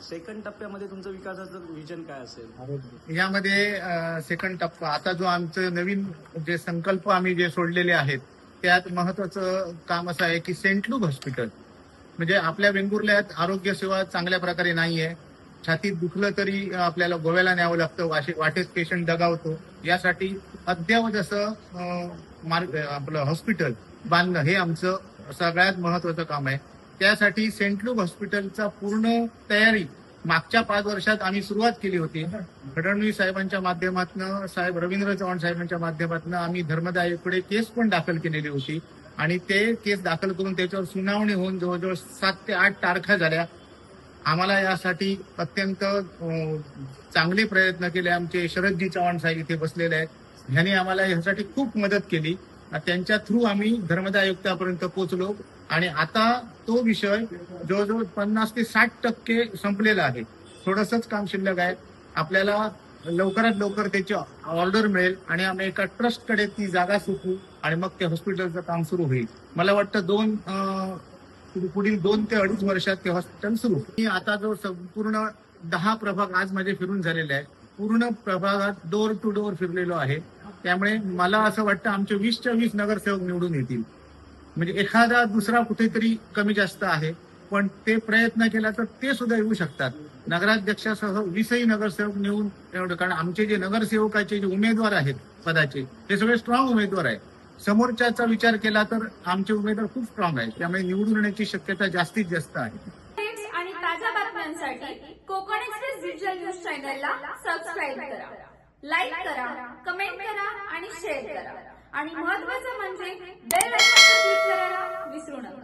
Second टप्प्यामध्ये तुमचं विकासाचं विजन काय असेल? यामध्ये सेकंड टप्पा आता जो आमचं नवीन जे संकल्प आम्ही जे सोडलेले आहेत त्यात महत्वाचं काम असं आहे की सेंट लूक हॉस्पिटल म्हणजे आपल्या वेंगुर्ल्यात आरोग्य सेवा चांगल्या प्रकारे नाहीये. छातीत दुखलं तरी आपल्याला गोव्याला न्यावं लागतं, वाटेत पेशंट दगावतो. यासाठी अद्ययावत असं आपलं हॉस्पिटल बांधणं हे आमचं सगळ्यात महत्वाचं काम आहे. त्यासाठी सेंट लूक हॉस्पिटलचा पूर्ण तयारी मागच्या 5 वर्षात आम्ही सुरुवात केली होती. फडणवीस साहेबांच्या माध्यमातून, साहेब रवींद्र चव्हाण साहेबांच्या माध्यमातून आम्ही धर्मदाय आयोगाकडे केस पण दाखल केलेली होती आणि ते केस दाखल करून त्याच्यावर सुनावणी होऊन जवळजवळ 7 ते 8 तारखा झाल्या. आम्हाला यासाठी अत्यंत चांगले प्रयत्न केले. आमचे शरदजी चव्हाण साहेब इथे बसलेले आहेत, ह्यांनी आम्हाला यासाठी खूप मदत केली. त्यांच्या थ्रू आम्ही धर्मदाय आयुक्तापर्यंत पोहोचलो आणि आता तो विषय जवळजवळ 50 ते 60% संपलेला आहे. थोडंसंच काम शिल्लक आहे. आपल्याला लवकरात लवकर त्याची ऑर्डर मिळेल आणि आम्ही एका ट्रस्टकडे ती जागा सुटू आणि मग ते हॉस्पिटलचं काम सुरू होईल. मला वाटतं पुढील 2 ते 2.5 वर्षात ते हॉस्पिटल सुरू. मी आता जो संपूर्ण 10 प्रभाग आज माझे फिरून झालेले आहेत, पूर्ण प्रभागात डोर टू डोर फिरलेलो आहे. त्यामुळे मला असं वाटतं आमचे 20च्या 20 नगरसेवक निवडून येतील. म्हणजे एखादा दुसरा कुठेतरी कमी जास्त आहे, पण ते प्रयत्न केला तर ते सुद्धा येऊ शकतात. नगराध्यक्षासह 20ही नगरसेवक निवडून एवढं, कारण आमचे जे नगरसेवकाचे जे उमेदवार आहेत पदाचे ते सगळे स्ट्रॉंग उमेदवार आहेत. समोरच्याचा विचार केला तर आमचे उमेदवार खूप स्ट्रॉंग आहेत, त्यामुळे निवडून येण्याची शक्यता जास्तीत जास्त आहे. आणि ताज्या बातम्यांसाठी कोकण एक्सप्रेस डिजिटल न्यूज चॅनलला सबस्क्राईब करा, लाईक करा, कमेंट करा आणि शेअर करा आणि महत्त्वाचं म्हणजे बेल आयकॉनवर क्लिक करायला विसरू नका.